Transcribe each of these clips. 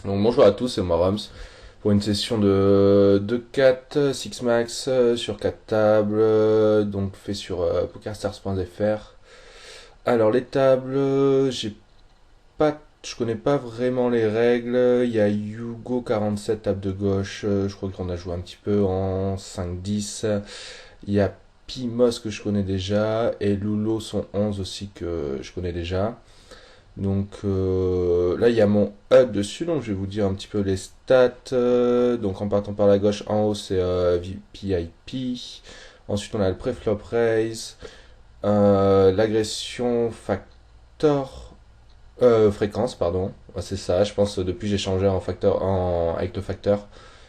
Donc bonjour à tous, c'est moi Rams pour une session de 2-4 Six Max sur 4 tables, donc fait sur pokerstars.fr. Alors les tables, je connais pas vraiment les règles. Il y a Hugo 47 table de gauche, je crois qu'on a joué un petit peu en 5-10. Il y a Pimos que je connais déjà et Lulo son 11 aussi que je connais déjà. Donc là, il y a mon HUD dessus, donc je vais vous dire un petit peu les stats. Donc en partant par la gauche, en haut c'est VPIP. Ensuite, on a le preflop raise, l'agression factor, fréquence, pardon. Ouais, c'est ça, je pense depuis j'ai changé en facteur, avec le facteur.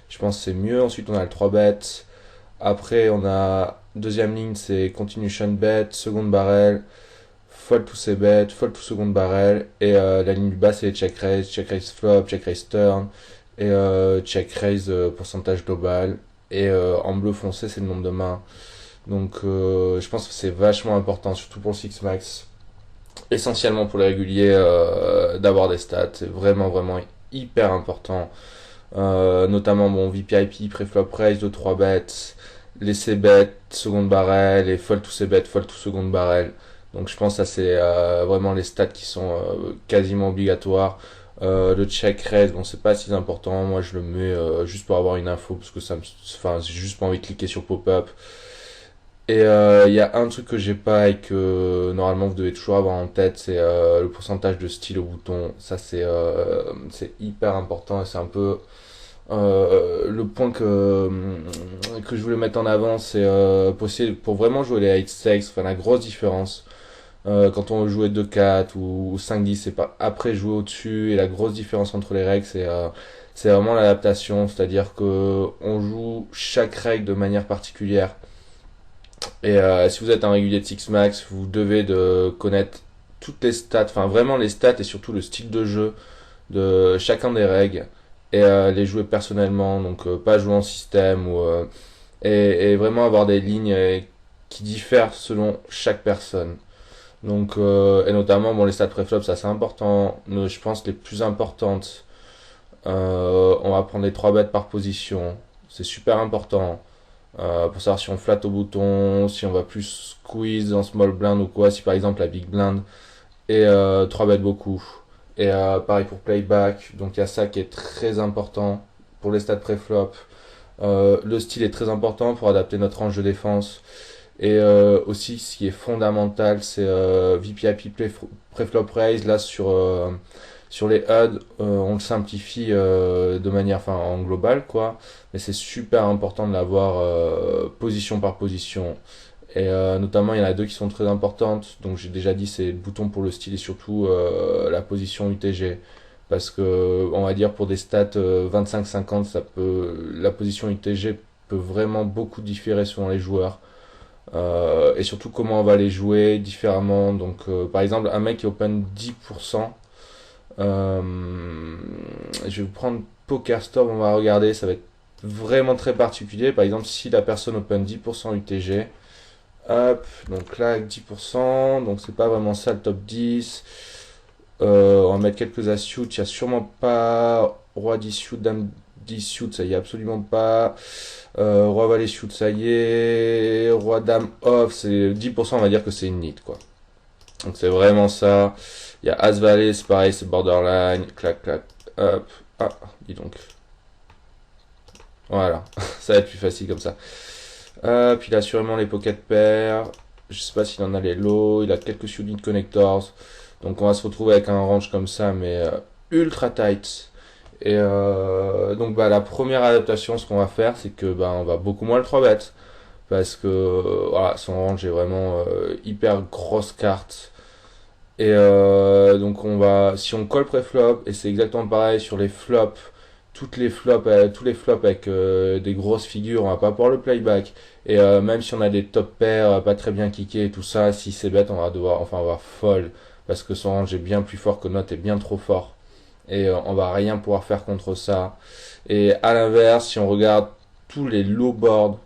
Je pense que c'est mieux. Ensuite, on a le 3 bet. Après, on a deuxième ligne, c'est continuation bet, seconde barrel, fold tous ses bêtes, fold tout second barrel, et la ligne du bas c'est check raise flop, check raise turn, et check raise pourcentage global, et en bleu foncé c'est le nombre de mains. Donc je pense que c'est vachement important, surtout pour le Six Max, essentiellement pour les réguliers, d'avoir des stats, c'est vraiment vraiment hyper important. Notamment bon VPIP, préflop raise de 3 bêtes, laisser bet, seconde barrel, et fold tous ses bêtes, fold tout seconde barrel. Donc je pense que ça c'est vraiment les stats qui sont quasiment obligatoires. Le check raise, bon c'est pas si important, moi je le mets juste pour avoir une info parce que enfin j'ai juste pas envie de cliquer sur pop-up. Et il y a un truc que j'ai pas et que normalement vous devez toujours avoir en tête, c'est le pourcentage de style au bouton. Ça c'est hyper important et c'est un peu le point que je voulais mettre en avant, c'est pour vraiment jouer les high stakes, enfin la grosse différence. Quand on veut jouer 2-4 ou 5-10, c'est pas après jouer au-dessus, et la grosse différence entre les règles, c'est vraiment l'adaptation, c'est-à-dire que on joue chaque règle de manière particulière. Et si vous êtes un régulier de Six Max, vous devez de connaître toutes les stats, enfin vraiment les stats et surtout le style de jeu de chacun des règles, et les jouer personnellement, donc pas jouer en système, et vraiment avoir des lignes qui diffèrent selon chaque personne. Donc et notamment bon les stats préflop ça c'est important. Je pense les plus importantes, on va prendre les 3 bêtes par position, c'est super important. Pour savoir si on flatte au bouton, si on va plus squeeze en small blind ou quoi, si par exemple la big blind, et 3 bêtes beaucoup. Et pareil pour playback, donc il y a ça qui est très important pour les stats préflop. Le style est très important pour adapter notre range de défense. Et aussi, ce qui est fondamental, c'est VPIP preflop raise. Là, sur les HUD, on le simplifie de manière, enfin, en global, quoi. Mais c'est super important de l'avoir position par position. Et notamment, il y en a deux qui sont très importantes. Donc, j'ai déjà dit, c'est le bouton pour le style et surtout la position UTG. Parce que, on va dire, pour des stats 25-50, la position UTG peut vraiment beaucoup différer selon les joueurs. Et surtout comment on va les jouer différemment. Donc, par exemple, un mec qui open 10%, euh, je vais vous prendre PokerStop, on va regarder, ça va être vraiment très particulier. Par exemple, si la personne open 10% UTG, hop, donc là, avec 10%, donc c'est pas vraiment ça le top 10. On va mettre quelques as-suits, il n'y a sûrement pas roi 10 suit, dame 10 suit, ça y est absolument pas. Roi valet shoot, ça y est. Roi dame off, c'est 10%, on va dire que c'est une nit, quoi. Donc c'est vraiment ça. Il y a as valet, c'est pareil, c'est borderline. Clac, clac, hop. Ah, dis donc. Voilà, ça va être plus facile comme ça. Puis il a sûrement les pocket pairs. Je sais pas s'il en a les low. Il a quelques unit connectors. Donc on va se retrouver avec un range comme ça, mais ultra tight. Et donc bah la première adaptation, ce qu'on va faire, c'est que bah on va beaucoup moins le 3 bet parce que voilà, son range est vraiment hyper grosse carte. Et donc si on colle pré-flop, et c'est exactement pareil sur les flops, tous les flops avec des grosses figures, on va pas pouvoir le playback. Et même si on a des top pairs pas très bien kickés et tout ça, si c'est bête, on va fold parce que son range est bien plus fort que notre est bien trop fort, et on va rien pouvoir faire contre ça. Et à l'inverse, si on regarde tous les low boards,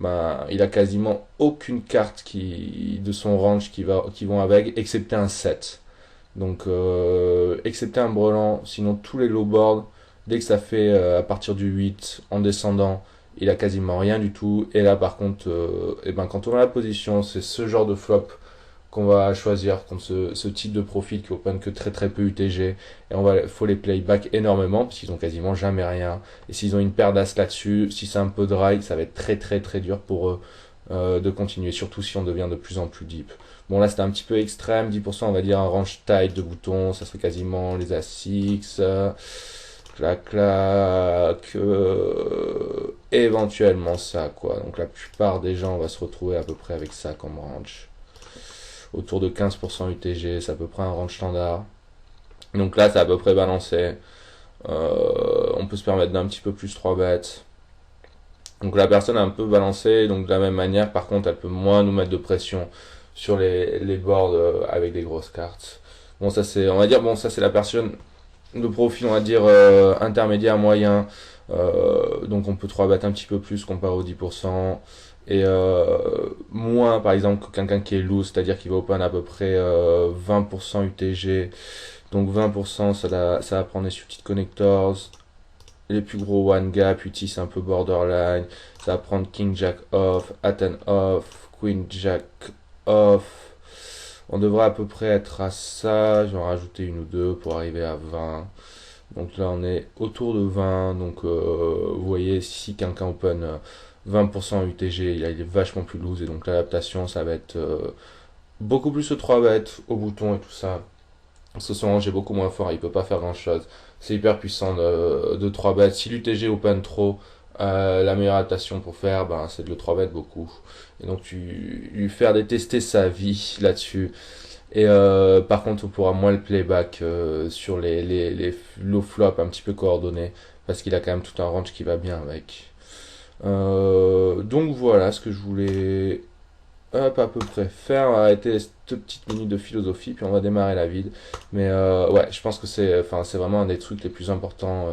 ben, il a quasiment aucune carte de son range qui vont avec, excepté un 7. Donc, excepté un brelan, sinon tous les low boards, Dès que ça fait à partir du 8 en descendant, il a quasiment rien du tout. Et là, par contre, et ben, quand on a la position, c'est ce genre de flop qu'on va choisir contre ce type de profil qui open que très très peu UTG. Et faut les playback énormément parce qu'ils ont quasiment jamais rien. Et s'ils ont une paire d'as là-dessus, si c'est un peu dry, ça va être très très très dur pour eux de continuer, surtout si on devient de plus en plus deep. Bon, là c'était un petit peu extrême, 10% on va dire un range tight de boutons, ça serait quasiment les as-6, clac clac, éventuellement ça quoi. Donc la plupart des gens on va se retrouver à peu près avec ça comme range. Autour de 15% UTG, c'est à peu près un range standard. Donc là c'est à peu près balancé. On peut se permettre d'un petit peu plus 3 bêtes. Donc la personne a un peu balancé, donc de la même manière, par contre, elle peut moins nous mettre de pression sur les boards avec des grosses cartes. Bon, ça c'est, on va dire, bon, ça c'est la personne de profil, on va dire, intermédiaire moyen. Donc on peut 3 battre un petit peu plus comparé aux 10%. Et moins, par exemple, que quelqu'un qui est loose, c'est-à-dire qu'il va open à peu près 20% UTG. Donc 20%, ça va prendre des subtits connectors, les plus gros one gap, UT c'est un peu borderline, ça va prendre King Jack off, Aten off, Queen Jack off. On devrait à peu près être à ça, j'en rajouter une ou deux pour arriver à 20. Donc là on est autour de 20, donc vous voyez si quelqu'un open 20% UTG, il est vachement plus loose et donc l'adaptation ça va être beaucoup plus de 3 bêtes au bouton et tout ça. Ce son est beaucoup moins fort, il peut pas faire grand chose. C'est hyper puissant de 3 bêtes. Si l'UTG open trop, la meilleure adaptation pour faire, ben, c'est de le 3 bêtes beaucoup. Et donc tu lui faire détester sa vie là-dessus. Et par contre, on pourra moins le playback sur les low flops un petit peu coordonnés. Parce qu'il a quand même tout un range qui va bien avec. Donc voilà ce que je voulais hop, à peu près faire. On va arrêter cette petite minute de philosophie, puis on va démarrer la vide. Mais ouais, je pense que c'est vraiment un des trucs les plus importants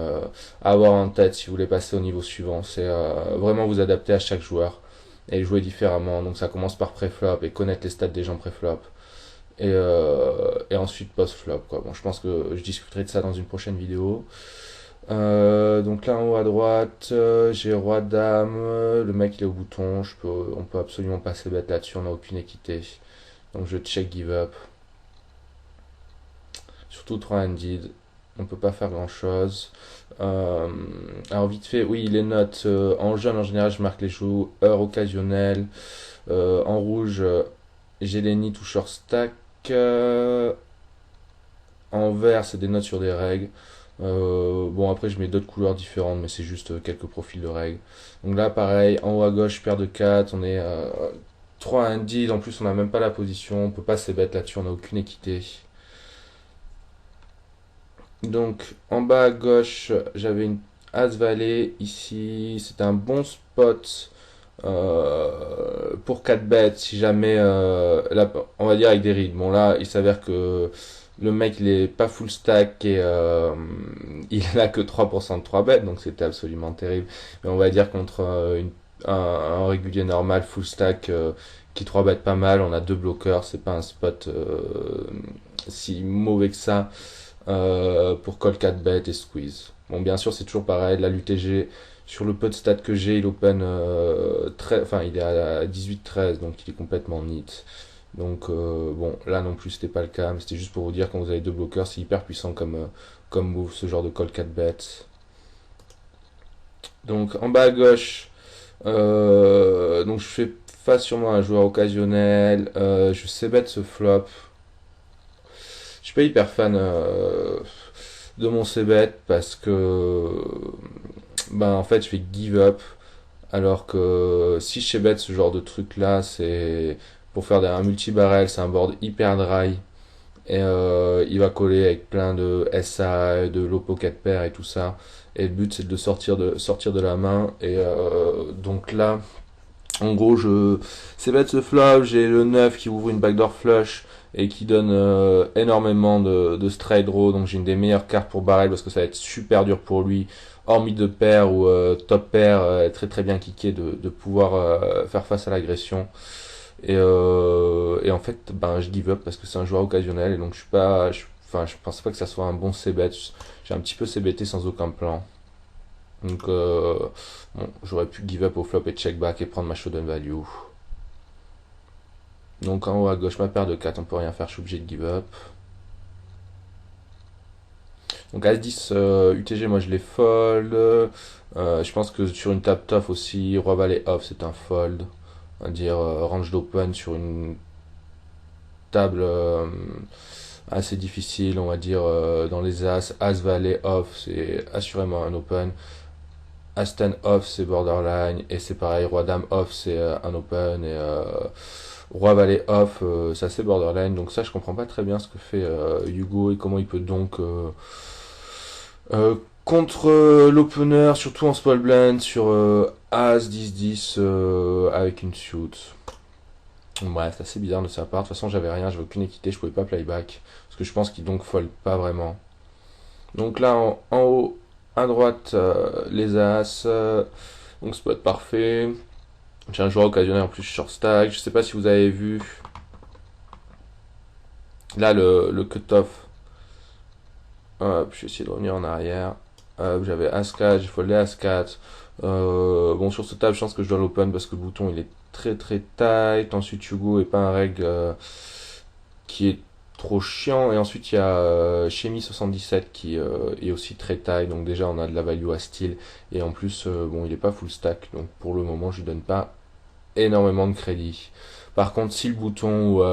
à avoir en tête si vous voulez passer au niveau suivant. C'est vraiment vous adapter à chaque joueur et jouer différemment. Donc ça commence par pré-flop et connaître les stats des gens pré-flop. Et ensuite post-flop, quoi. Bon, je pense que je discuterai de ça dans une prochaine vidéo. Donc là en haut à droite, j'ai roi dame, le mec il est au bouton, on peut absolument pas se bête là-dessus, on n'a aucune équité. Donc je check give up. Surtout 3-handed, on peut pas faire grand chose. Alors vite fait, oui les notes, en jaune en général je marque les joueurs occasionnels, en rouge j'ai les nits ou short stack, en vert c'est des notes sur des règles. Bon après je mets d'autres couleurs différentes mais c'est juste quelques profils de règles. Donc là pareil, en haut à gauche paire de 4, on est 3 à 1 deal, en plus on n'a même pas la position, on peut pas se bête là-dessus, on n'a aucune équité. Donc en bas à gauche j'avais une As Valet ici, c'était un bon spot pour 4 bêtes si jamais là, on va dire avec des rides. Bon là il s'avère que le mec il est pas full stack et il n'a que 3% de 3 bêtes donc c'était absolument terrible. Mais on va dire contre un régulier normal full stack qui 3 bêtes pas mal, on a deux bloqueurs, c'est pas un spot si mauvais que ça pour call 4 bêtes et squeeze. Bon bien sûr c'est toujours pareil, la l'UTG sur le peu de stats que j'ai, il open enfin il est à 18-13 donc il est complètement neat. Donc bon, là non plus c'était pas le cas, mais c'était juste pour vous dire quand vous avez deux bloqueurs, c'est hyper puissant comme move, ce genre de call 4 bêtes. Donc en bas à gauche, donc je fais face sûrement à un joueur occasionnel, je sais bet ce flop. Je suis pas hyper fan de mon c-bet parce que ben en fait je fais give up alors que si je sais bet ce genre de truc là c'est pour faire un multi-barrel, c'est un board hyper dry et il va coller avec plein de SA, de low pocket pair et tout ça et le but c'est de le sortir de la main et donc là en gros je c'est bet ce flop, j'ai le 9 qui ouvre une backdoor flush et qui donne énormément de straight draw, donc j'ai une des meilleures cartes pour barrel parce que ça va être super dur pour lui hormis de pair ou top pair très très bien kické de pouvoir faire face à l'agression. Et en fait, ben, je give up parce que c'est un joueur occasionnel et donc je suis pas, enfin, je pense pas que ça soit un bon c-bet. J'ai un petit peu c-betté sans aucun plan. Donc, bon, j'aurais pu give up au flop et check back et prendre ma showdown value. Donc, en haut à gauche, ma paire de 4, on peut rien faire, je suis obligé de give up. Donc, As-10, UTG, moi je les fold. Je pense que sur une table tough aussi, Roi Valet off, c'est un fold. On va dire range d'open sur une table assez difficile, on va dire dans les As. As Valet off, c'est assurément un open. As-10 off, c'est borderline. Et c'est pareil, Roi Dame off, c'est un open. Et Roi Valet off, ça c'est borderline. Donc ça, je comprends pas très bien ce que fait Hugo et comment il peut donc contre l'opener, surtout en small blind, sur As 10-10 avec une suit. Bref, c'est assez bizarre de sa part. De toute façon, j'avais rien, j'avais aucune équité, je pouvais pas playback. Parce que je pense qu'il donc fold pas vraiment. Donc là, en haut, à droite, les As. Donc spot parfait. J'ai un joueur occasionnel en plus short stack. Je sais pas si vous avez vu. Là, le cut-off. Hop, je vais essayer de revenir en arrière. J'avais As-4, j'ai foldé As-4. Bon, sur ce table, je pense que je dois l'open parce que le bouton il est très très tight. Ensuite, Hugo est pas un reg qui est trop chiant. Et ensuite, il y a Chemi77 qui est aussi très tight. Donc, déjà, on a de la value à style. Et en plus, bon, il est pas full stack. Donc, pour le moment, je lui donne pas énormément de crédit. Par contre, si le bouton où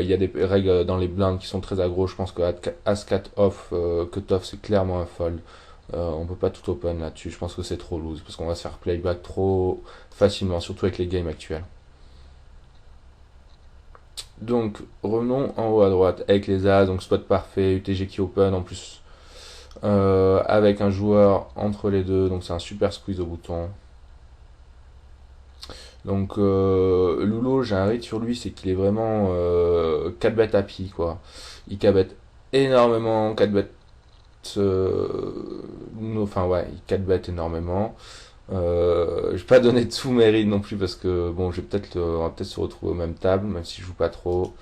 il y a des règles dans les blindes qui sont très aggro, je pense que As-4 off, cut-off, c'est clairement un fold. On peut pas tout open là-dessus. Je pense que c'est trop loose parce qu'on va se faire playback trop facilement, surtout avec les games actuels. Donc, revenons en haut à droite avec les As, donc spot parfait, UTG qui open en plus avec un joueur entre les deux, donc c'est un super squeeze au bouton. Donc Lulo, j'ai un read sur lui, c'est qu'il est vraiment 4 bet happy quoi. Il 4 énormément, 4 bet enfin ouais, il 4 bet énormément. Je vais pas donner de sous mes reads non plus parce que bon, on va peut-être se retrouver aux mêmes tables, même si je joue pas trop.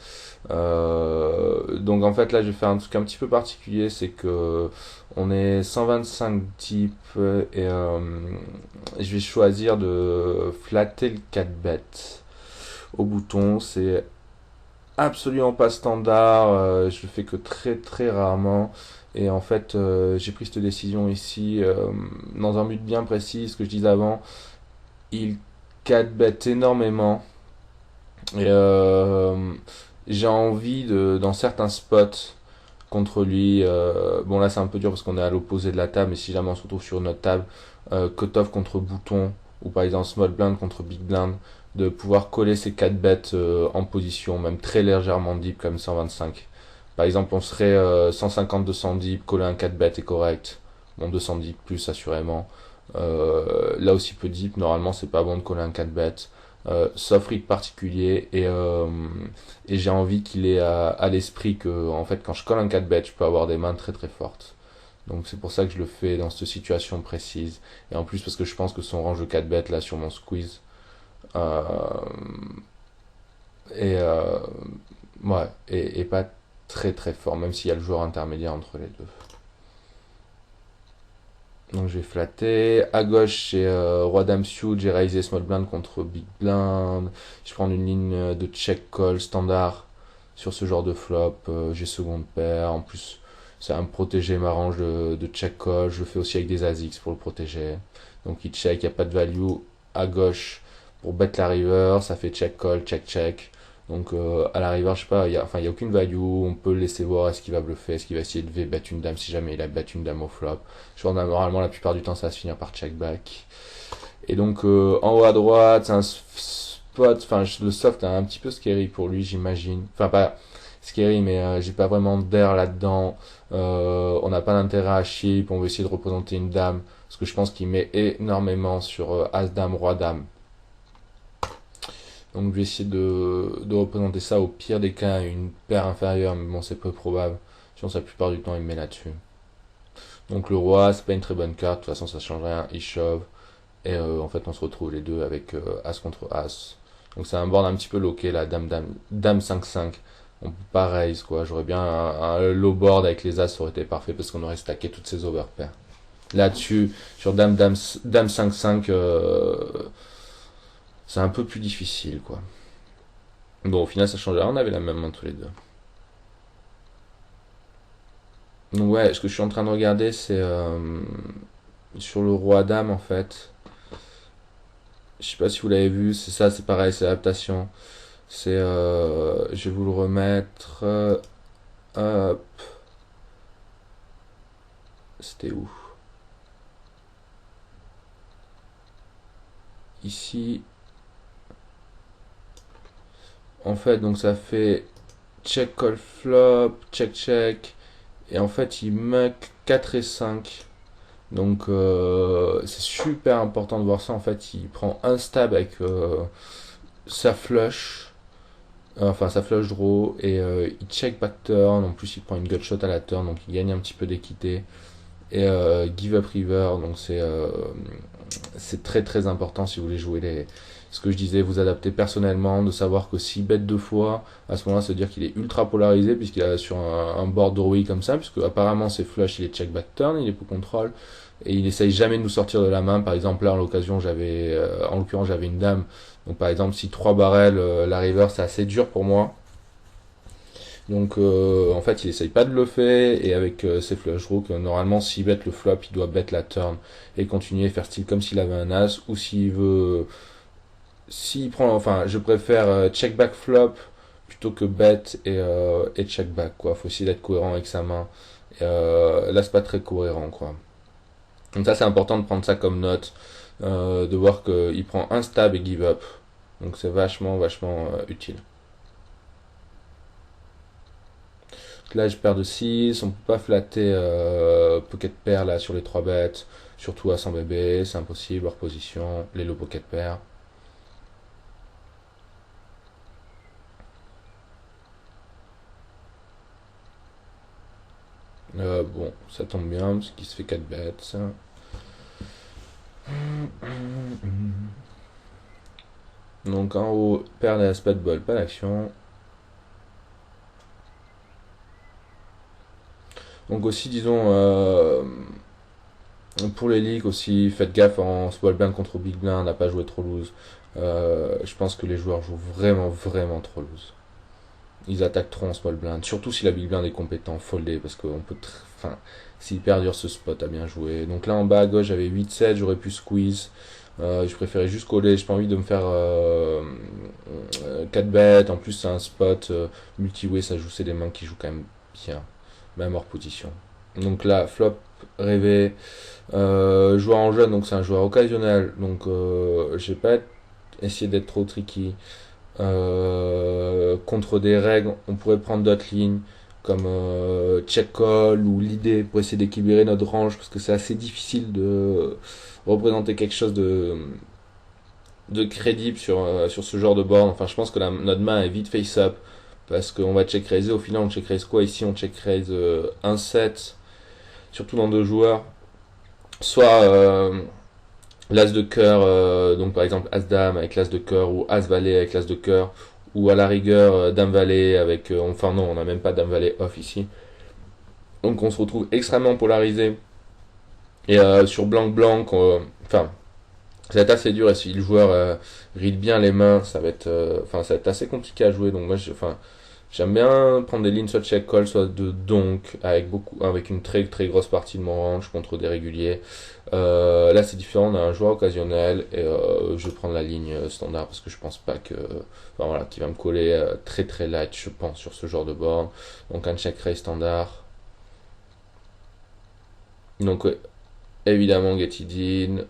Donc en fait là je vais faire un truc un petit peu particulier, c'est que on est 125 types et je vais choisir de flatter le 4 bet au bouton. C'est absolument pas standard, je le fais que très très rarement. Et en fait j'ai pris cette décision ici dans un but bien précis, ce que je disais avant. Il 4 bet énormément et j'ai envie dans certains spots contre lui. Bon là c'est un peu dur parce qu'on est à l'opposé de la table, mais si jamais on se retrouve sur notre table, cut-off contre bouton, ou par exemple small blind contre big blind, de pouvoir coller ces 4 bêtes en position, même très légèrement deep comme 125. Par exemple on serait 150-200 deep, coller un 4 bet est correct. Bon 200 deep plus assurément. Là aussi peu deep, normalement c'est pas bon de coller un 4 bet. Sauf read particulier et j'ai envie qu'il ait à l'esprit que en fait quand je colle un 4 bet je peux avoir des mains très très fortes, donc c'est pour ça que je le fais dans cette situation précise, et en plus parce que je pense que son range de 4 bet là sur mon squeeze euh, et ouais et pas très très fort, même s'il y a le joueur intermédiaire entre les deux. Donc je vais flatter. À gauche, c'est Roi Dame Suit. J'ai réalisé Small Blind contre Big Blind. Je prends une ligne de check call standard sur ce genre de flop. J'ai seconde paire. En plus, ça va me protéger ma range de check call. Je le fais aussi avec des As-X pour le protéger. Donc il check, il n'y a pas de value à gauche pour bet la river. Ça fait check call, check check. Donc à la river, je sais pas, il y a aucune value. On peut le laisser voir, est-ce qu'il va bluffer, est-ce qu'il va essayer de bet une dame si jamais il a battu une dame au flop. Normalement, la plupart du temps, ça va se finir par check back. Et donc, en haut à droite, c'est un spot. Enfin, le soft est un petit peu scary pour lui, j'imagine. Enfin, pas scary, mais j'ai pas vraiment d'air là-dedans. On n'a pas d'intérêt à chip. On veut essayer de représenter une dame. Parce que je pense qu'il met énormément sur As-Dame, Roi-Dame. Donc, je vais essayer de représenter ça au pire des cas, une paire inférieure. Mais bon, c'est peu probable. Sinon, la plupart du temps, il me met là-dessus. Donc le roi, c'est pas une très bonne carte, de toute façon ça change rien, il shove. Et en fait on se retrouve les deux avec As contre As. Donc c'est un board un petit peu loqué là, Dame 5-5. On peut pas raise quoi. J'aurais bien un low board avec les as, ça aurait été parfait parce qu'on aurait stacké toutes ces overpairs. Là-dessus, sur dame 5-5, c'est un peu plus difficile quoi. Bon, au final, ça change rien, on avait la même main tous les deux. Donc ouais, ce que je suis en train de regarder, c'est sur le roi dame en fait. Je sais pas si vous l'avez vu, c'est ça, c'est pareil, c'est l'adaptation. C'est, je vais vous le remettre. Hop, c'était où? Ici. En fait, donc ça fait check call flop, check check. Et en fait, il muck 4 et 5. Donc c'est super important de voir ça. En fait, il prend un stab avec sa flush. Enfin, sa flush draw. Et il check back turn. En plus, il prend une gut shot à la turn. Donc il gagne un petit peu d'équité. Et give up river. Donc c'est très très important si vous voulez jouer ce que je disais, vous adapter personnellement, de savoir que s'il bet deux fois, à ce moment-là, ça veut dire qu'il est ultra polarisé, puisqu'il est sur un board de comme ça, puisque apparemment c'est flush, il est check back turn, il est pour contrôle, et il essaye jamais de nous sortir de la main. Par exemple, là, à l'occasion, en l'occurrence, j'avais une dame. Donc, par exemple, si 3 barrels, la river, c'est assez dur pour moi. Donc en fait il essaye pas de le faire et avec ses flush draws que normalement s'il bet le flop il doit bet la turn et continuer à faire style comme s'il avait un as ou s'il prend enfin je préfère check back flop plutôt que bet et check back quoi. Faut essayer d'être cohérent avec sa main. Et, là c'est pas très cohérent quoi. Donc ça c'est important de prendre ça comme note, de voir qu'il prend un stab et give up. Donc c'est vachement utile. Là, je perds de 6. On peut pas flatter pocket pair là sur les 3 bêtes. Surtout à 100 bébés, c'est impossible. Hors position, les low pocket pair. Bon, ça tombe bien parce qu'il se fait 4 bêtes. Ça. Donc en haut, paire d'as, pas de bol, pas d'action. Donc aussi, disons, pour les leaks aussi, faites gaffe en small blind contre big blind, n'a pas joué trop loose. Je pense que les joueurs jouent vraiment trop loose. Ils attaquent trop en small blind. Surtout si la big blind est compétent, foldé, parce qu'on peut. Enfin, c'est hyper dur ce spot à bien jouer. Donc là en bas à gauche, j'avais 8-7, j'aurais pu squeeze. Je préférais juste coller, j'ai pas envie de me faire 4 bêtes. En plus, c'est un spot multi-way, ça joue, c'est des mains qui jouent quand même bien, même hors position. Donc là, flop rêvé. Joueur en jeune, donc c'est un joueur occasionnel. Donc je vais pas essayer d'être trop tricky. Contre des règles, on pourrait prendre d'autres lignes comme check call ou l'idée pour essayer d'équilibrer notre range parce que c'est assez difficile de représenter quelque chose de crédible sur ce genre de board. Enfin, je pense que notre main est vite face up parce qu'on va check raise. Au final, on check raise quoi ici? On check raise 1-7, surtout dans deux joueurs. Soit l'as de cœur, donc par exemple as-dame avec l'as de cœur ou as-valet avec l'as de cœur, ou à la rigueur dame-valet avec, enfin non, on n'a même pas dame-valet off ici. Donc on se retrouve extrêmement polarisé. Et sur blanc-blanc, enfin, ça va être assez dur et si le joueur read bien les mains, enfin, ça va être assez compliqué à jouer. Donc moi, enfin, j'aime bien prendre des lignes soit de check call, soit de donk avec une très grosse partie de mon range contre des réguliers. Là c'est différent, on a un joueur occasionnel et je vais prendre la ligne standard parce que je pense pas que, enfin voilà, qui va me coller très light, je pense sur ce genre de board. Donc un check raise standard. Donc évidemment get it in.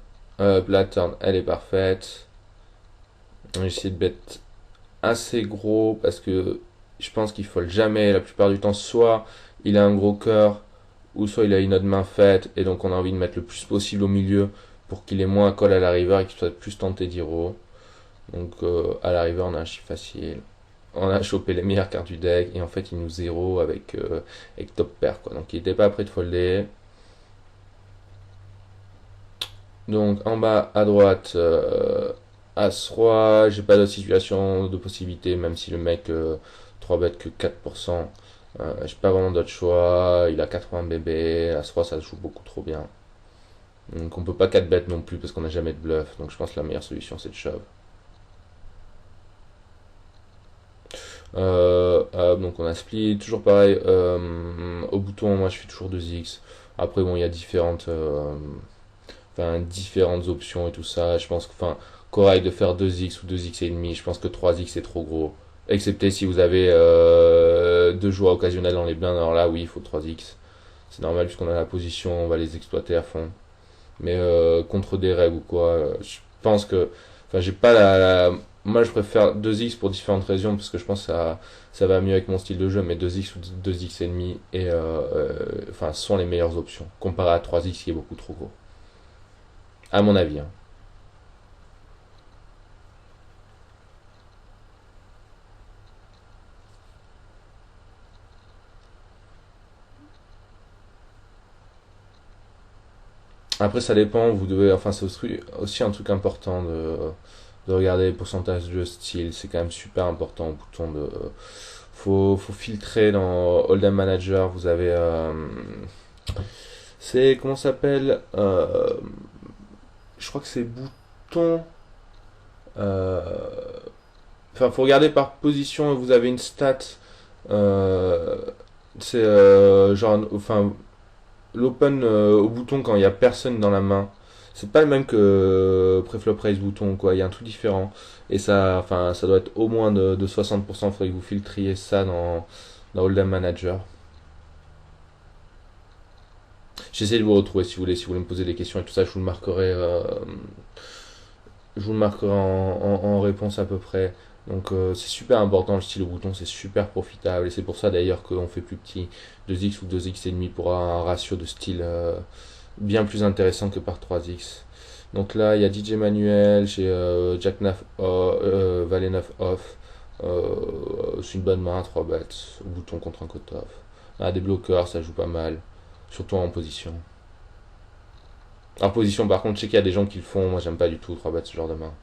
La turn elle est parfaite. J'essaie de bet assez gros parce que je pense qu'il fold jamais la plupart du temps. Soit il a un gros cœur ou soit il a une autre main faite et donc on a envie de mettre le plus possible au milieu pour qu'il ait moins colle à la river et qu'il soit plus tenté d'hero. Donc à la river on a un chiffre facile. On a chopé les meilleures cartes du deck et en fait il nous zéro avec top pair quoi. Donc il était pas prêt de folder. Donc en bas à droite As-Roi, j'ai pas d'autre situation de possibilité, même si le mec 3 bêtes que 4%. J'ai pas vraiment d'autre choix. Il a 80 bébés. As-3, ça se joue beaucoup trop bien. Donc on peut pas 4 bêtes non plus parce qu'on n'a jamais de bluff. Donc je pense que la meilleure solution c'est de shove. Donc on a split, toujours pareil. Au bouton, moi je fais toujours 2x. Après bon, il y a différentes options et tout ça. Je pense que, correct de faire 2x ou 2x et demi. Je pense que 3x c'est trop gros. Excepté si vous avez deux joueurs occasionnels dans les blindes. Alors là, oui, il faut 3x. C'est normal puisqu'on a la position, on va les exploiter à fond. Mais contre des règles ou quoi, je pense que. Enfin, j'ai pas moi, je préfère 2x pour différentes raisons parce que je pense que ça va mieux avec mon style de jeu. Mais 2x ou 2x et demi sont les meilleures options comparé à 3x qui est beaucoup trop gros. À mon avis, hein. Après, ça dépend. Vous devez. Enfin, c'est aussi un truc important de regarder les pourcentages de style. C'est quand même super important au bouton de. Faut filtrer dans Hold'em Manager. Vous avez. C'est. Comment ça s'appelle Je crois que c'est bouton. euh, Enfin, faut regarder par position et vous avez une stat. Euh, c'est genre. Enfin, l'open au bouton quand il y a personne dans la main. C'est pas le même que preflop raise bouton, quoi. Il y a un truc différent. Et ça, enfin, ça doit être au moins de 60%. Il faudrait que vous filtriez ça dans Hold'em Manager. J'essaie de vous retrouver si vous voulez me poser des questions et tout ça, je vous le marquerai en réponse à peu près. Donc c'est super important le stylo bouton, c'est super profitable et c'est pour ça d'ailleurs qu'on fait plus petit, 2x ou 2x et demi pour un ratio de style bien plus intéressant que par 3x. Donc là il y a DJ Manuel, j'ai Jack 9 Valet 9 off. C'est une bonne main, 3 bêtes, bouton contre un cut-off. Ah, des bloqueurs, ça joue pas mal, surtout en position. En position, par contre, je sais qu'il y a des gens qui le font. Moi, j'aime pas du tout 3 bêtes ce genre de main.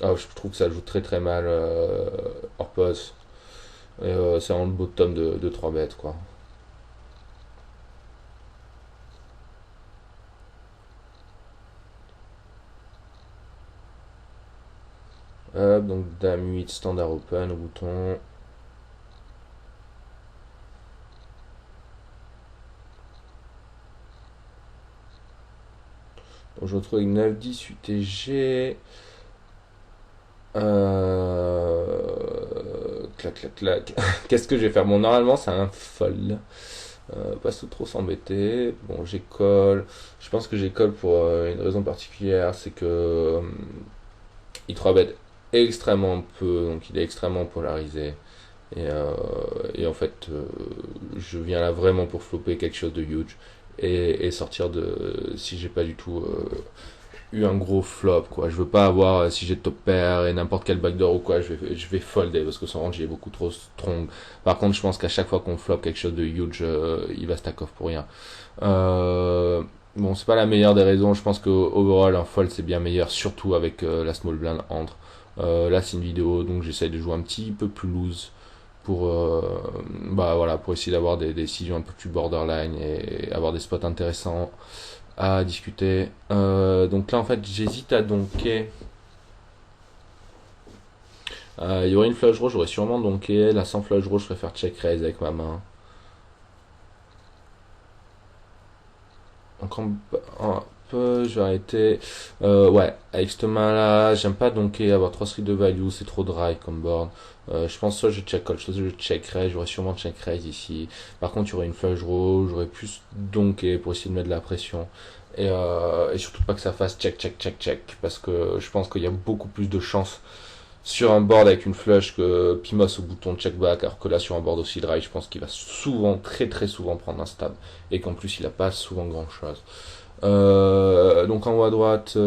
Ah, je trouve que ça joue très très mal hors pause. Et c'est en le bottom de 3 bêtes, quoi. Hop, donc Dame 8, standard open au bouton. Donc je retrouve avec 9, 10, 8 et G. Clac, clac, clac. Qu'est-ce que je vais faire? Bon, normalement, c'est un fold. Pas trop s'embêter. Bon, j'écolle. Je pense que j'écolle pour une raison particulière. C'est que il 3 bet extrêmement peu. Donc, il est extrêmement polarisé. Et en fait, je viens là vraiment pour flopper quelque chose de huge et sortir de si j'ai pas du tout eu un gros flop quoi. Je veux pas avoir si j'ai top pair et n'importe quel backdoor ou quoi, je vais folder parce que son range il est beaucoup trop strong. Par contre, je pense qu'à chaque fois qu'on flop quelque chose de huge, il va stack off pour rien. Bon, c'est pas la meilleure des raisons. Je pense que overall un fold c'est bien meilleur, surtout avec la small blind entre. Là, c'est une vidéo, donc j'essaie de jouer un petit peu plus loose pour voilà pour essayer d'avoir des décisions un peu plus borderline et avoir des spots intéressants à discuter. Donc là en fait j'hésite à donker. Il y aurait une flush draw, j'aurais sûrement donké. Là sans flush draw je préfère check raise avec ma main. Donc un peu je vais arrêter. Ouais, avec cette main là j'aime pas donker, avoir 3 streets de value, c'est trop dry comme board. Je pense soit je check call, soit je check raise, j'aurais sûrement check raise ici. Par contre, il y aurait une flush draw, j'aurais plus donké pour essayer de mettre de la pression. Et surtout pas que ça fasse check, check, check, check. Parce que je pense qu'il y a beaucoup plus de chances sur un board avec une flush que Pimos au bouton check back. Alors que là, sur un board aussi dry, je pense qu'il va souvent, très très souvent prendre un stab. Et qu'en plus, il a pas souvent grand chose. Donc en haut à droite,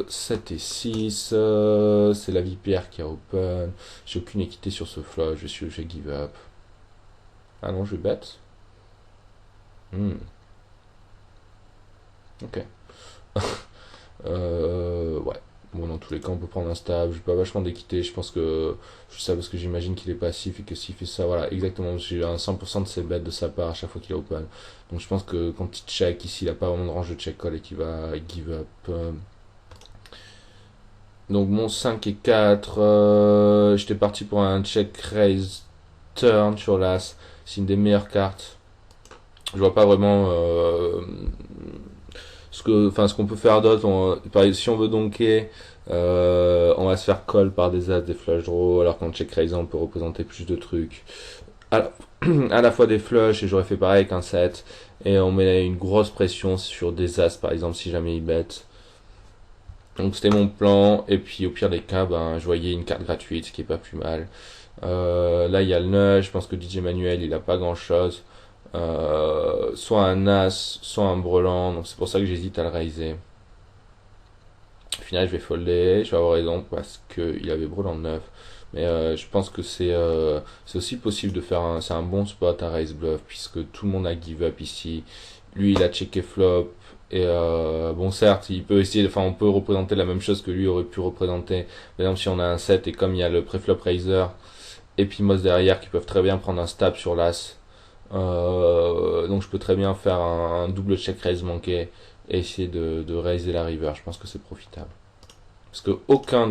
7 et 6, c'est la VPR qui a open. J'ai aucune équité sur ce flush, je vais give up. Ah non, je vais bet. Hmm, ok. Ouais. Bon, non, tous les cas, on peut prendre un stab. J'ai pas vachement d'équité. Je pense que je sais ça parce que j'imagine qu'il est passif et que s'il fait ça, voilà, exactement. J'ai un 100% de ses bêtes de sa part à chaque fois qu'il est open. Donc je pense que quand il check ici, il a pas vraiment de range de check call et qu'il va give up. Donc mon 5 et 4, j'étais parti pour un check raise turn sur l'as. C'est une des meilleures cartes. Je vois pas vraiment ce qu'on peut faire d'autre. Si on veut donker, on va se faire call par des as, des flush draws, alors qu'en check raise on peut représenter plus de trucs. À à la fois des flush, et j'aurais fait pareil avec un set, et on met une grosse pression sur des as par exemple si jamais il bet. Donc c'était mon plan, et puis au pire des cas, ben, je voyais une carte gratuite, ce qui est pas plus mal. Là il y a le nœud, je pense que DJ Manuel il a pas grand chose. Soit un as, soit un brelan, donc c'est pour ça que j'hésite à le raiser. Au final je vais folder, je vais avoir raison parce qu'il avait brelan 9. Mais je pense que c'est aussi possible de faire c'est un bon spot à raise bluff puisque tout le monde a give up ici. Lui il a checké flop et bon certes il peut essayer, enfin on peut représenter la même chose que lui aurait pu représenter. Par exemple si on a un set et comme il y a le préflop raiser et puis Moss derrière qui peuvent très bien prendre un stab sur l'as. Donc je peux très bien faire un double check raise manqué et essayer de raiser la river. Je pense que c'est profitable. Parce que aucun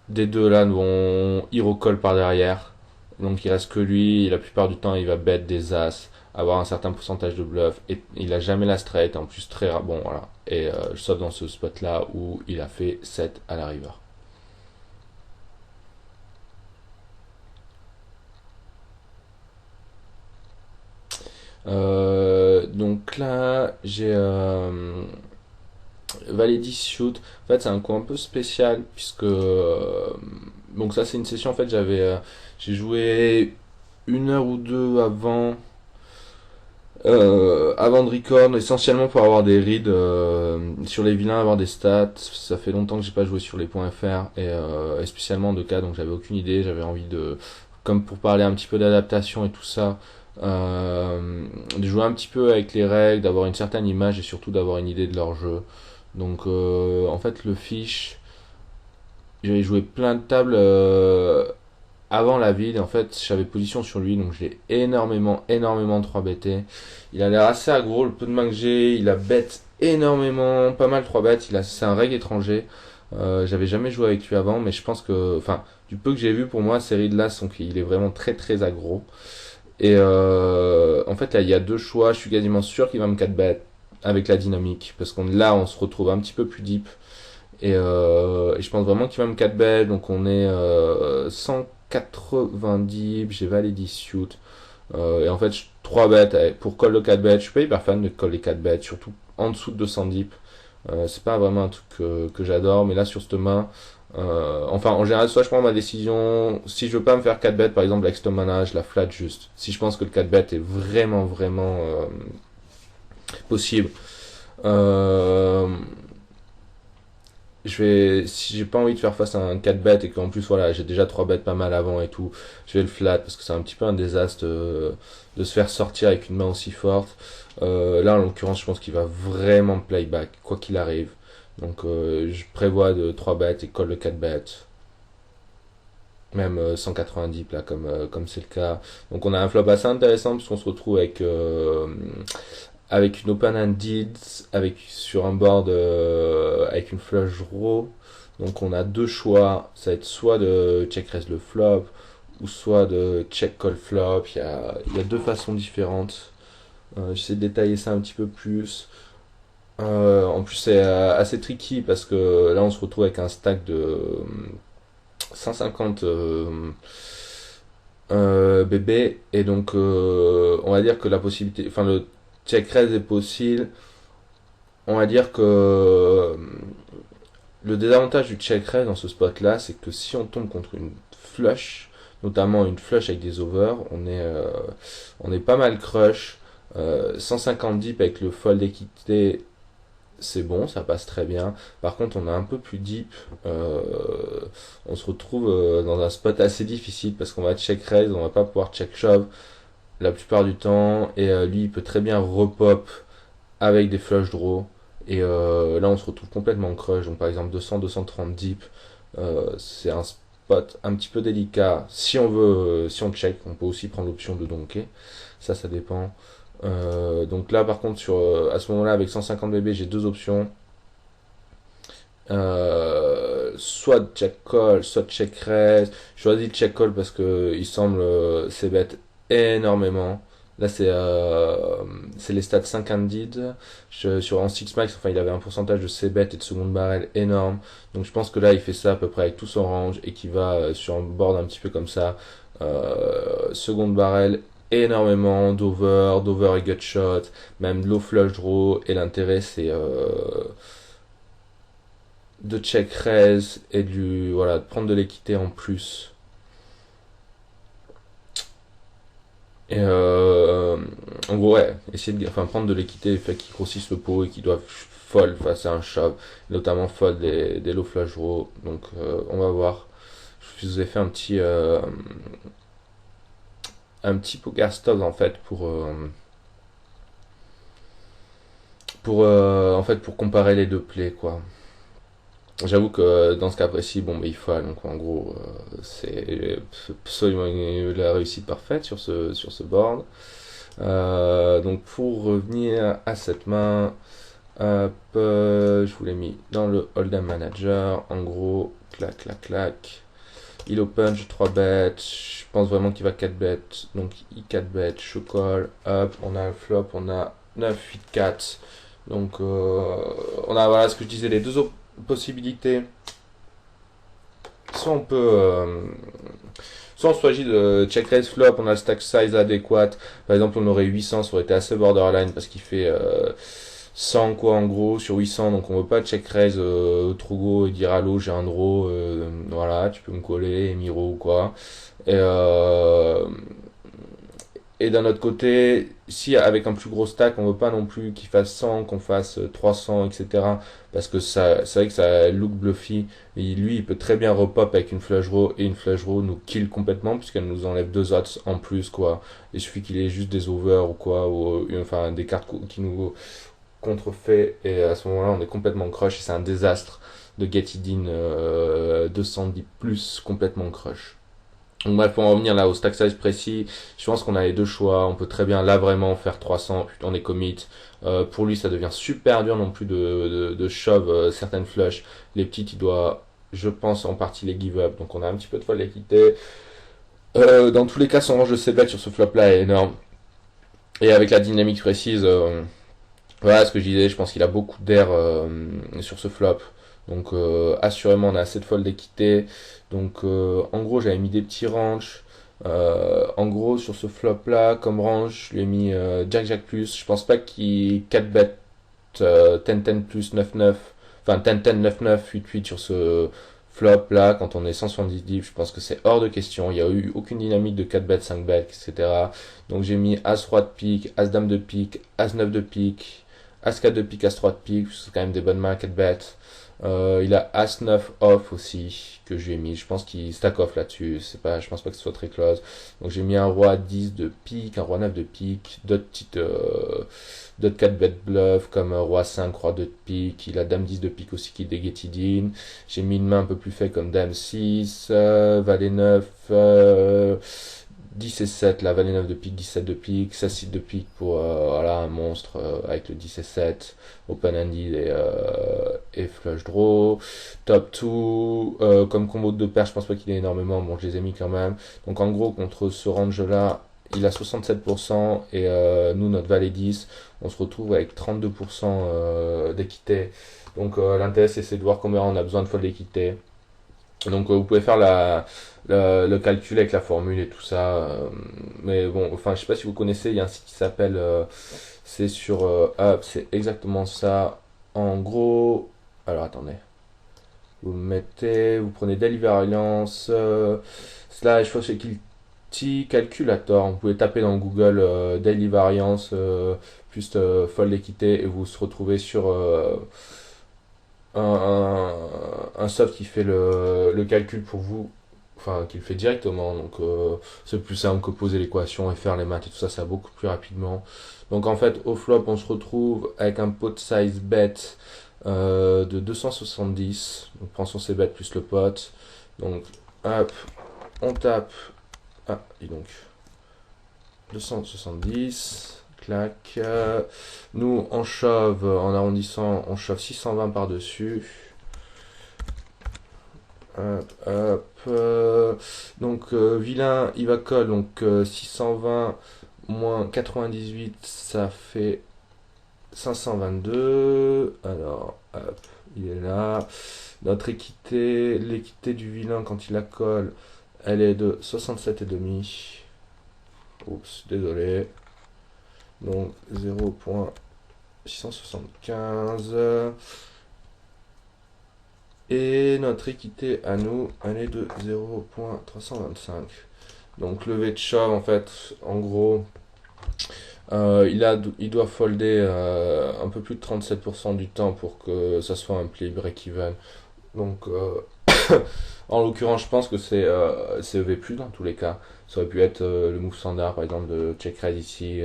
des deux là ne vont hero call par derrière. Donc il reste que lui. La plupart du temps il va bet des as, avoir un certain pourcentage de bluff. Et il a jamais la straight. En plus très rare. Bon voilà. Et sauf dans ce spot là où il a fait 7 à la river. Donc là, j'ai Valet 10 shoot. En fait, c'est un coup un peu spécial puisque donc ça c'est une session en fait j'ai joué 1 heure ou 2 avant de record, essentiellement pour avoir des reads sur les vilains, avoir des stats. Ça fait longtemps que j'ai pas joué sur les points .fr et spécialement de cas, donc j'avais aucune idée. J'avais envie comme pour parler un petit peu d'adaptation et tout ça, de jouer un petit peu avec les règles, d'avoir une certaine image et surtout d'avoir une idée de leur jeu. Donc en fait le fiche, j'avais joué plein de tables avant la vide, en fait, j'avais position sur lui, donc je l'ai énormément 3 bêté. Il a l'air assez aggro, le peu de main que j'ai, il a bet énormément, pas mal 3 bêtes, c'est un reg étranger. J'avais jamais joué avec lui avant, mais je pense que, enfin, du peu que j'ai vu pour moi, série de là, il est vraiment très aggro. Et en fait, là, il y a deux choix, je suis quasiment sûr qu'il va me 4 bet avec la dynamique, parce qu'on là, on se retrouve un petit peu plus deep. Et je pense vraiment qu'il va me 4 bet, donc on est 190, j'ai valet 10 shoot. Et en fait, 3 bêtes pour call le 4 bêtes. Je suis pas hyper fan de call les 4 bêtes, surtout en dessous de 200 deep. C'est pas vraiment un truc que j'adore, mais là sur cette main, enfin en général, soit je prends ma décision, si je veux pas me faire 4 bêtes, par exemple avec cette main je la flat juste. Si je pense que le 4 bêtes est vraiment possible. Euh, si j'ai pas envie de faire face à un 4 bêtes et qu'en plus voilà j'ai déjà 3 bêtes pas mal avant et tout, je vais le flat parce que c'est un petit peu un désastre de se faire sortir avec une main aussi forte. Là en l'occurrence je pense qu'il va vraiment playback quoi qu'il arrive, donc je prévois de 3 bêtes et colle le 4 bêtes, même 190 là comme c'est le cas. Donc on a un flop assez intéressant parce qu'on se retrouve avec une open ended, sur un board avec une flush draw. Donc on a deux choix, ça va être soit de check raise le flop ou soit de check call flop. Il y a deux façons différentes. J'essaie de détailler ça un petit peu plus. En plus c'est assez tricky parce que là on se retrouve avec un stack de 150 bébés et donc on va dire que la possibilité, enfin le check raise est possible. On va dire que le désavantage du check raise dans ce spot là, c'est que si on tombe contre une flush, notamment une flush avec des overs, on est pas mal crush. 150 deep avec le fold d'équité, c'est bon, ça passe très bien. Par contre, on est un peu plus deep. On se retrouve dans un spot assez difficile parce qu'on va check raise, on va pas pouvoir check shove la plupart du temps. Et lui, il peut très bien repop avec des flush draws. Et là, on se retrouve complètement crush. Donc, par exemple, 200-230 deep, c'est un spot un petit peu délicat. Si on veut, si on check, on peut aussi prendre l'option de donker. Ça dépend. Donc là, par contre, à ce moment-là, avec 150 BB, j'ai deux options. Soit check call, soit check raise. Je choisis check call parce que il semble c'est bête énormément. Là, c'est les stats 5 handed. Sur en 6 max, enfin, il avait un pourcentage de c-bet et de seconde barrel énorme. Donc, je pense que là, il fait ça à peu près avec tout son range et qu'il va sur un board un petit peu comme ça. Seconde barrel énormément d'over et gut shot, même de low flush draw. Et l'intérêt, c'est de check raise et voilà, de prendre de l'équité en plus. Et en gros, ouais, essayer de prendre de l'équité, le fait qu'ils grossissent le pot et qu'ils doivent fold face à un shove, notamment fold des low flush draw. Donc, on va voir. Je vous ai fait un petit poker stop en fait en fait pour comparer les deux plays quoi. J'avoue que dans ce cas précis, bon, bah, il faut, donc en gros, c'est absolument la réussite parfaite sur ce board. Donc pour revenir à cette main, hop, je vous l'ai mis dans le Hold'em Manager. En gros, clac, clac, clac. Il open, je 3 bêtes. Je pense vraiment qu'il va 4 bêtes. Donc il 4 bêtes, je call. Hop, on a un flop, on a 9, 8, 4. Donc on a, voilà ce que je disais, les deux autres possibilités. Soit on peut. Soit on choisit de check raise flop, on a le stack size adéquat. Par exemple, on aurait 800, ça aurait été assez borderline parce qu'il fait 100 quoi en gros sur 800. Donc on veut pas check raise trop gros et dire allô, j'ai un draw. Voilà, tu peux me coller, Miro ou quoi. Et, et d'un autre côté, si avec un plus gros stack, on veut pas non plus qu'il fasse 100, qu'on fasse 300, etc. Parce que ça, c'est vrai que ça look bluffy. Et lui, il peut très bien repop avec une flush draw et une flush draw nous kill complètement puisqu'elle nous enlève deux odds en plus, quoi. Il suffit qu'il ait juste des overs ou quoi, ou enfin des cartes qui nous contrefait et à ce moment-là, on est complètement crush et c'est un désastre de get it in 210 plus complètement crush. Donc bref, pour en revenir là au stack size précis, je pense qu'on a les deux choix. On peut très bien là vraiment faire 300, puis on est commit. Pour lui, ça devient super dur non plus de shove certaines flushs. Les petites, il doit, je pense, en partie les give up. Donc on a un petit peu de folle d'équité. Dans tous les cas, son range de c-bet sur ce flop là est énorme. Et avec la dynamique précise, voilà ce que je disais, je pense qu'il a beaucoup d'air sur ce flop. Donc assurément on a assez de fold d'équité. Donc en gros j'avais mis des petits ranges. En gros sur ce flop là, comme range, je lui ai mis Jack Jack plus. Je pense pas qu'il 4 bet 10-10 plus 9-9. Enfin 10-10 9-9 8-8 sur ce flop là quand on est 170 div. Je pense que c'est hors de question. Il n'y a eu aucune dynamique de 4 bet, 5 bet, etc. Donc j'ai mis As roi de pique, As dame de pique, As 9 de pique. As-4 de pique, As-3 de pique, c'est quand même des bonnes mains à 4 bêtes. Il a As-9 off aussi, que j'ai mis. Je pense qu'il stack off là-dessus. Je pense pas que ce soit très close. Donc j'ai mis un roi 10 de pique, un roi 9 de pique, d'autres 4 bêtes bluff, comme roi 5, roi 2 de pique. Il a dame 10 de pique aussi qui déguetidine. J'ai mis une main un peu plus faible comme dame 6, valet 9, 10 et 7, la valet 9 de pique, 17 de pique, 16 de pique pour voilà, un monstre avec le 10 et 7, open handed et flush draw. Top 2, comme combo de deux paires, je pense pas qu'il ait énormément, bon je les ai mis quand même. Donc en gros, contre ce range là, il a 67% et nous, notre valet 10, on se retrouve avec 32% d'équité. Donc l'intérêt c'est de voir combien on a besoin de fold d'équité. Donc vous pouvez faire le calcul avec la formule et tout ça. Mais bon, enfin je sais pas si vous connaissez, il y a un site qui s'appelle c'est sur Up, c'est exactement ça. En gros, alors attendez, vous prenez Deliver Alliance slash Fossility Calculator. Vous pouvez taper dans Google Daily Variance plus fold équité et vous se retrouvez sur un soft qui fait le calcul pour vous enfin, qu'il fait directement. Donc, c'est plus simple que poser l'équation et faire les maths et tout ça, ça va beaucoup plus rapidement. Donc, en fait, au flop, on se retrouve avec un pot size bet de 270. On prend son c-bet plus le pot. Donc, hop, on tape. Ah, dis donc. 270. Clac. Nous, on shove, en arrondissant, on shove 620 par-dessus. Hop, hop. Donc, vilain, il va call. Donc, 620 moins 98, ça fait 522. Alors, hop, il est là. Notre équité, l'équité du vilain quand il la colle, elle est de 67,5. Oups, désolé. Donc 0,675. Et notre équité à nous, elle est de 0,325. Donc levé de shove, en fait, en gros, il doit folder un peu plus de 37% du temps pour que ça soit un play break-even. Donc, en l'occurrence, je pense que c'est EV+, dans tous les cas. Ça aurait pu être le move standard, par exemple, de check raise ici.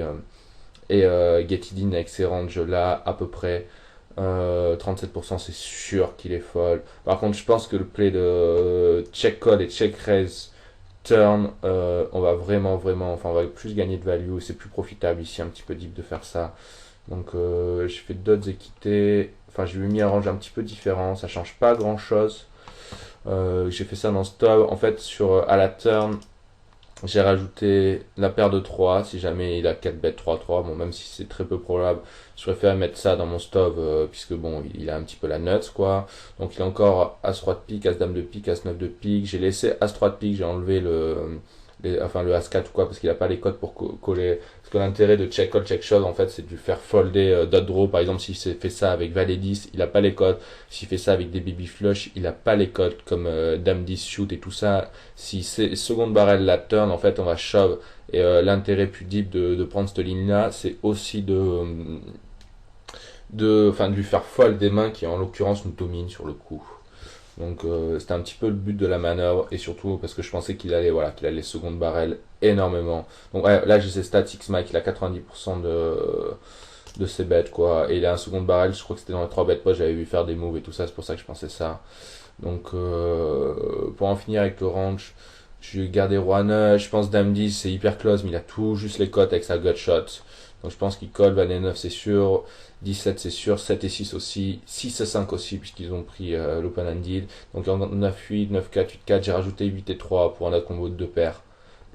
Et get it in avec ces ranges là, à peu près. 37% c'est sûr qu'il est folle. Par contre, je pense que le play de check call et check raise turn, on va vraiment, vraiment, enfin, on va plus gagner de value. C'est plus profitable ici, un petit peu deep de faire ça. Donc, j'ai fait d'autres équités. Enfin, j'ai mis un range un petit peu différent. Ça change pas grand chose. J'ai fait ça dans stop. En fait, à la turn, j'ai rajouté la paire de 3 si jamais il a 4 bêtes 3-3. Bon, même si c'est très peu probable, je préfère mettre ça dans mon stove puisque bon, il a un petit peu la nuts quoi. Donc il a encore As-3 de pique, As-Dame de pique, As-9 de pique. J'ai laissé As-3 de pique, j'ai enlevé enfin le As-4 ou quoi parce qu'il a pas les codes pour coller. Parce que l'intérêt de check call, check shove en fait c'est de lui faire folder dot draw. Par exemple, s'il fait ça avec Valet 10, il a pas les codes. S'il fait ça avec des baby flush, il a pas les codes comme Dame 10 shoot et tout ça. Si c'est seconde barrel la turn, en fait, on va shove. Et l'intérêt plus deep de prendre cette ligne-là, c'est aussi enfin, de lui faire folle des mains qui, en l'occurrence, nous dominent sur le coup. Donc, c'était un petit peu le but de la manœuvre. Et surtout parce que je pensais qu'il allait seconde barrel énormément. Donc, ouais, là, j'ai ses stats X-Mike, il a 90% de ses bêtes, quoi. Et il a un second barrel, je crois que c'était dans les 3 bêtes post, j'avais vu faire des moves et tout ça, c'est pour ça que je pensais ça. Donc, pour en finir avec le range, je vais garder Roi 9. Je pense Dame 10, c'est hyper close, mais il a tout juste les cotes avec sa gut shot. Donc, je pense qu'il colle. Valet 9, c'est sûr. 17, c'est sûr. 7 et 6 aussi. 6 et 5 aussi, puisqu'ils ont pris l'open handed. Donc, en 9-8, 9-4, 8-4, j'ai rajouté 8 et 3 pour un autre combo de 2 paires.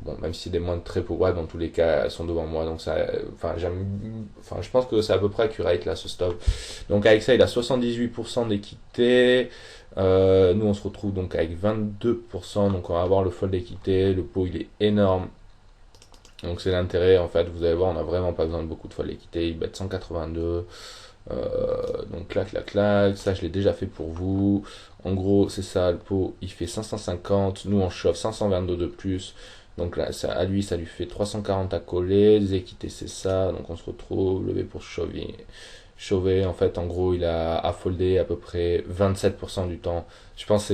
Bon, même si des moins de très pauvres, dans tous les cas, elles sont devant moi. Donc, ça, enfin, je pense que c'est à peu près accurate là, ce stop. Donc, avec ça, il a 78% d'équité. Nous, on se retrouve donc avec 22%. Donc, on va avoir le fold d'équité. Le pot, il est énorme. Donc, c'est l'intérêt. En fait, vous allez voir, on n'a vraiment pas besoin de beaucoup de fold d'équité. Il bet 182. Donc, clac, clac, clac. Ça, je l'ai déjà fait pour vous. En gros, c'est ça. Le pot, il fait 550. Nous, on chauffe 522 de plus. Donc là, à lui, ça lui fait 340 à coller. Les équités, c'est ça. Donc, on se retrouve levé pour chauffer. Chauvet, en fait, en gros, il a affoldé à peu près 27% du temps. Je pense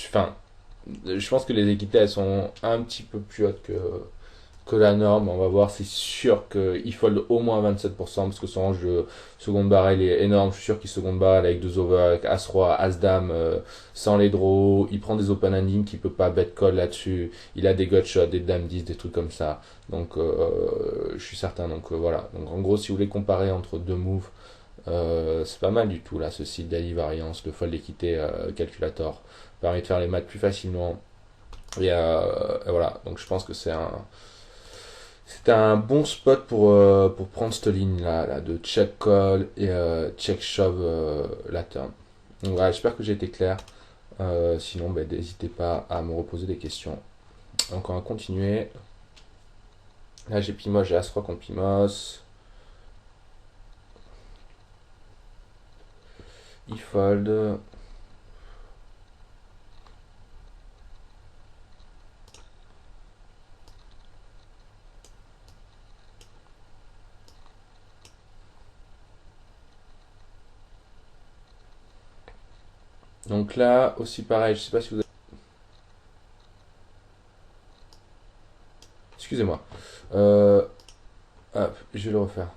enfin, je pense que les équités, elles sont un petit peu plus hautes que la norme. On va voir, c'est sûr qu'il fold au moins 27% parce que son range de seconde barrel est énorme. Je suis sûr qu'il seconde barrel avec deux over, avec As-Roi, As-Dame, sans les draws. Il prend des open ending qui peut pas bet call là-dessus. Il a des gut shots, des Dame 10, des trucs comme ça. Donc, je suis certain. Donc, voilà. Donc, en gros, si vous voulez comparer entre deux moves, c'est pas mal du tout là, ce site d'Ali Variance, le fold équité calculator. Permet de faire les maths plus facilement. Et voilà, donc je pense que c'était un bon spot pour prendre cette ligne là de check call et check shove la turn. Donc voilà, j'espère que j'ai été clair. Sinon, ben, n'hésitez pas à me reposer des questions. Donc on va continuer. Là j'ai Pimos, j'ai As-Roi contre Pimos. Il fold. Donc là, aussi pareil, je sais pas si vous Excusez-moi. Euh, Hop, je vais le refaire.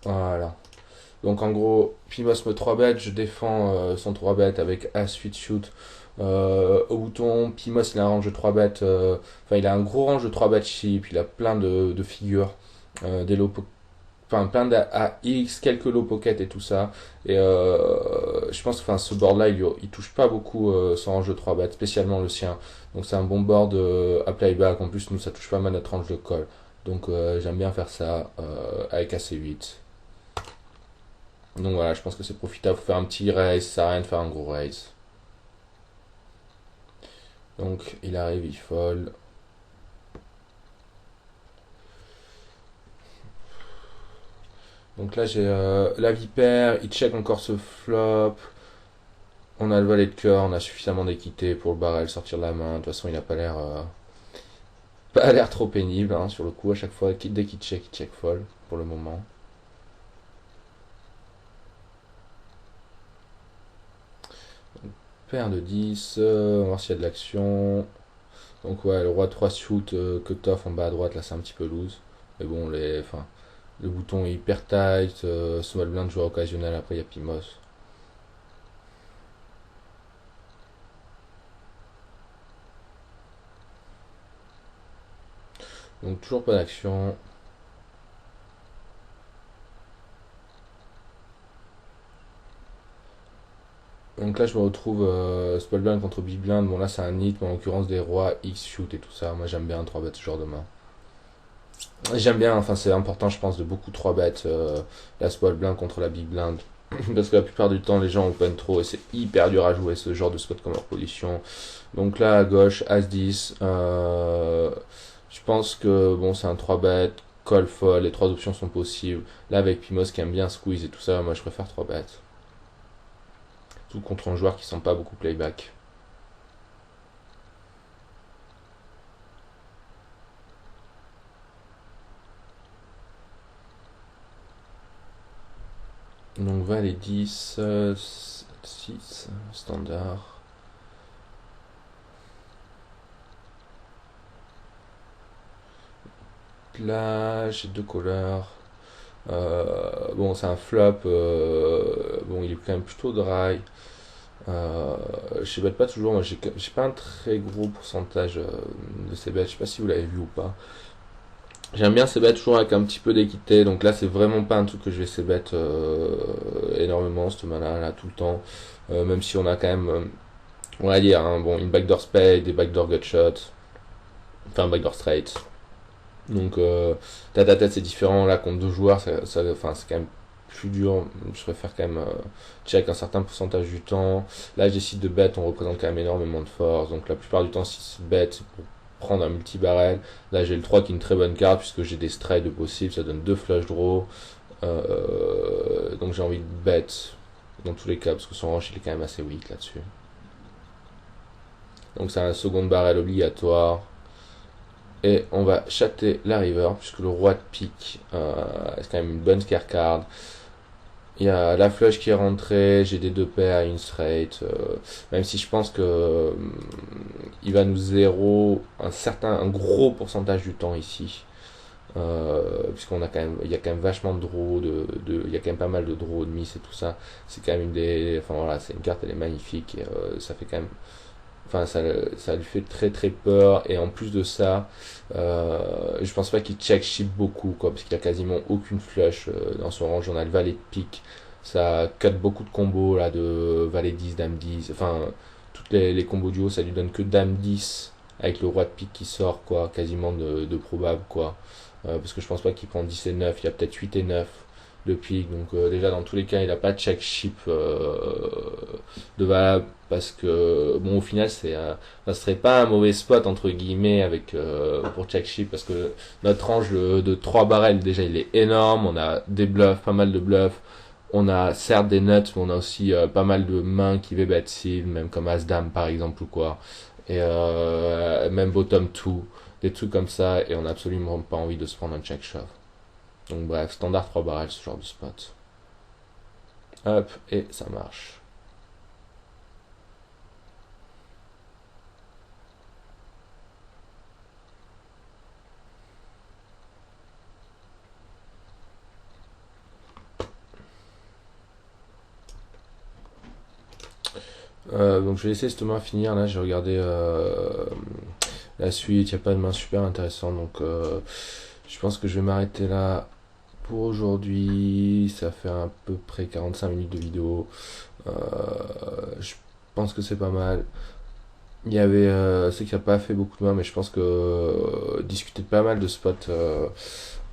Voilà. Donc en gros, Pimos me 3 bêtes, je défends son 3 bêtes avec As 8 shoot. Au bouton, Pimos il a un range de 3 bêtes, enfin il a un gros range de 3 bêtes chip, il a plein de figures, des low enfin plein d'AX, quelques low pocket et tout ça. Et je pense que enfin, ce board là il touche pas beaucoup son range de 3 bêtes, spécialement le sien. Donc c'est un bon board à playback, en plus nous ça touche pas mal notre range de call. Donc j'aime bien faire ça avec AC8. Donc voilà, je pense que c'est profitable. Faut faire un petit raise, ça sert à rien de faire un gros raise. Donc il arrive, il fold. Donc là j'ai la vipère, il check encore ce flop. On a le valet de cœur, on a suffisamment d'équité pour le barrel sortir de la main. De toute façon il a pas l'air trop pénible hein, sur le coup à chaque fois. Dès qu'il check fold pour le moment. Paire de 10, on va voir s'il y a de l'action. Donc ouais, le roi 3 shoot, cut-off en bas à droite, là c'est un petit peu loose. Mais bon, enfin, le bouton est hyper tight, small blind joueur occasionnel, après il y a Pimos. Donc toujours pas d'action. Donc là je me retrouve small blind contre big blind. Bon là c'est un hit, mais en l'occurrence des rois X shoot et tout ça. Moi j'aime bien 3 bêtes ce genre de main. J'aime bien, enfin c'est important je pense de beaucoup 3 bêtes la small blind contre la big blind. Parce que la plupart du temps les gens open trop et c'est hyper dur à jouer ce genre de spot comme leur position. Donc là à gauche, As-10. Je pense que bon c'est un 3 bet, call fold, les trois options sont possibles. Là avec Pimos qui aime bien squeeze et tout ça, moi je préfère 3 bêtes. Tout contre un joueur qui sent pas beaucoup playback. Donc valet 10, 6, standard. Là j'ai deux couleurs. Bon c'est un flop, bon il est quand même plutôt dry. Je sais pas toujours, moi j'ai pas un très gros pourcentage de ces bêtes, je sais pas si vous l'avez vu ou pas. J'aime bien ces bêtes toujours avec un petit peu d'équité, donc là c'est vraiment pas un truc que je vais ces bêtes énormément, cette main là tout le temps. Même si on a quand même, on va dire, hein, bon, une backdoor spade, des backdoor gutshot, enfin backdoor straight. Donc tête à tête c'est différent, là contre deux joueurs, enfin, c'est quand même plus dur, je préfère quand même check un certain pourcentage du temps. Là je décide de bet, on représente quand même énormément de force, donc la plupart du temps si c'est bet c'est pour prendre un multi-barrel. Là j'ai le 3 qui est une très bonne carte puisque j'ai des straight de possible, ça donne deux flush draw. Donc j'ai envie de bet dans tous les cas parce que son range il est quand même assez weak là-dessus. Donc c'est un second barrel obligatoire. Et on va chatter la river, puisque le roi de pique, c'est quand même une bonne scare card. Il y a la flush qui est rentrée, j'ai des deux paires, une straight. Même si je pense que il va nous zéro un gros pourcentage du temps ici. Puisqu'on a quand même, il y a quand même vachement de draws, il y a quand même pas mal de draws, de miss et tout ça. C'est quand même enfin voilà, c'est une carte, elle est magnifique et ça fait quand même, enfin ça lui fait très très peur et en plus de ça je pense pas qu'il check ship beaucoup quoi parce qu'il a quasiment aucune flush dans son range. On a le valet de pique, ça cut beaucoup de combos là de valet 10 dame 10, enfin toutes les combos du haut ça lui donne que dame 10 avec le roi de pique qui sort quoi, quasiment de probable quoi. Parce que je pense pas qu'il prend 10 et 9, il y a peut-être 8 et 9 de pique, donc déjà dans tous les cas il a pas de check ship de valable parce que bon au final ça serait pas un mauvais spot entre guillemets avec pour check ship parce que notre range de 3 barrels déjà il est énorme, on a des bluffs, pas mal de bluffs, on a certes des nuts mais on a aussi pas mal de mains qui v bet seal, même comme as dame par exemple ou quoi, et même bottom 2, des trucs comme ça, et on a absolument pas envie de se prendre un check shove. Donc bref, standard 3 barrels ce genre de spot. Hop, et ça marche. Donc je vais laisser justement finir. Là, j'ai regardé la suite. Il n'y a pas de main super intéressant. Donc je pense que je vais m'arrêter là pour aujourd'hui. Ça fait à peu près 45 minutes de vidéo. Euh, je pense que c'est pas mal. Il y avait, c'est qu'il n'y a pas fait beaucoup de mains, mais je pense que discuter de pas mal de spots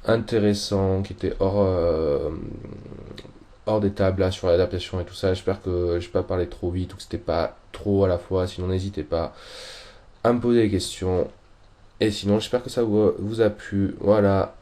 intéressants qui étaient hors des tables là sur l'adaptation et tout ça. J'espère que je n'ai pas parlé trop vite ou que c'était pas trop à la fois. Sinon, n'hésitez pas à me poser des questions. Et sinon, j'espère que ça vous a plu. Voilà.